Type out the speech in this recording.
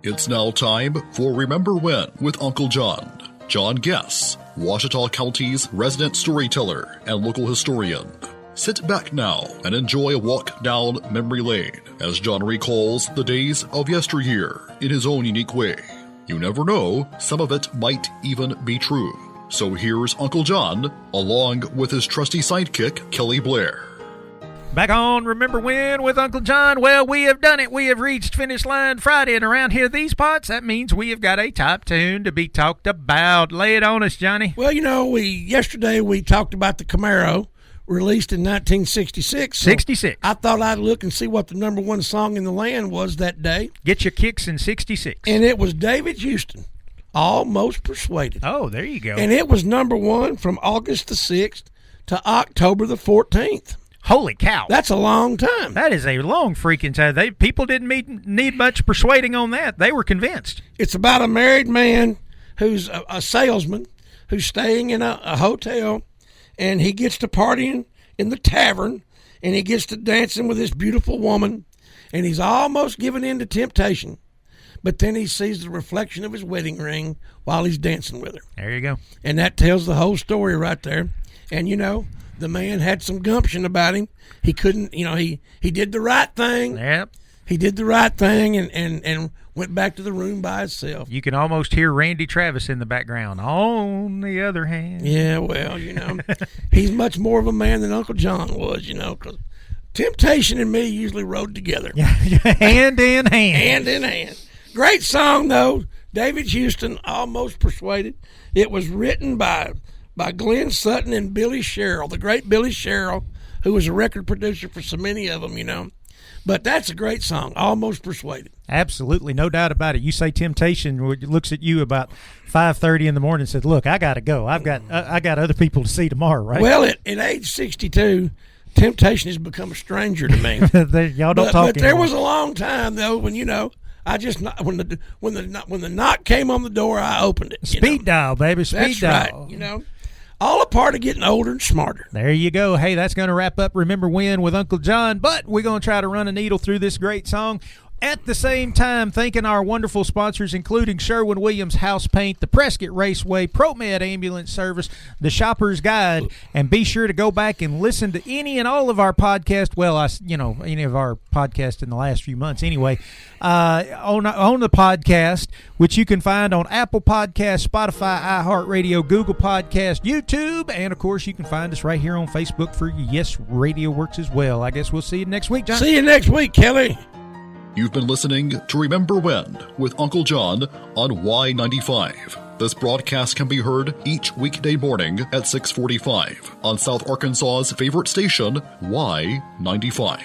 It's now time for Remember When with Uncle John. John Guess, Ouachita County's resident storyteller and local historian. Sit back now and enjoy a walk down memory lane as John recalls the days of yesteryear in his own unique way. You never know, some of it might even be true. So here's Uncle John, along with his trusty sidekick, Kelly Blair. Back on Remember When with Uncle John. Well, we have done it. We have reached finish line Friday, and around here, these parts, that means we have got a top tune to be talked about. Lay it on us, Johnny. Well, you know, yesterday we talked about the Camaro, released in 1966. 66. I thought I'd look and see what the number one song in the land was that day. Get your kicks in 66. And it was David Houston, Almost Persuaded. Oh, there you go. And it was number one from August the 6th to October the 14th. Holy cow. That's a long time. That is a long freaking time. People didn't need much persuading on that. They were convinced. It's about a married man who's a salesman who's staying in a hotel, and he gets to partying in the tavern, and he gets to dancing with this beautiful woman, and he's almost given in to temptation. But then he sees the reflection of his wedding ring while he's dancing with her. There you go. And that tells the whole story right there. And, you know, the man had some gumption about him. He couldn't, you know, he did the right thing. Yep. He did the right thing and went back to the room by himself. You can almost hear Randy Travis in the background. On the other hand. Yeah, well, you know, he's much more of a man than Uncle John was, you know, because temptation and me usually rode together. Hand in hand. Hand in hand. Great song, though. David Houston, Almost Persuaded. It was written by Glenn Sutton and Billy Sherrill, the great Billy Sherrill, who was a record producer for so many of them, you know. But that's a great song, Almost Persuaded. Absolutely, no doubt about it. You say temptation looks at you about 5:30 in the morning and says, "Look, I got to go. I got other people to see tomorrow." Right? Well, at age 62, temptation has become a stranger to me. Y'all don't talk. But there was a long time though when, you know, I just when the knock came on the door, I opened it. Speed dial, baby. Speed dial. That's right. You know. All a part of getting older and smarter. There you go. Hey, that's going to wrap up Remember When with Uncle John, but we're going to try to run a needle through this great song. At the same time, thanking our wonderful sponsors, including Sherwin-Williams House Paint, the Prescott Raceway, ProMed Ambulance Service, the Shopper's Guide, and be sure to go back and listen to any and all of our podcasts. Well, any of our podcasts in the last few months anyway, on the podcast, which you can find on Apple Podcasts, Spotify, iHeartRadio, Google Podcasts, YouTube, and, of course, you can find us right here on Facebook for Yes Radio Works as well. I guess we'll see you next week, John. See you next week, Kelly. You've been listening to Remember When with Uncle John on Y95. This broadcast can be heard each weekday morning at 6:45 on South Arkansas's favorite station, Y95.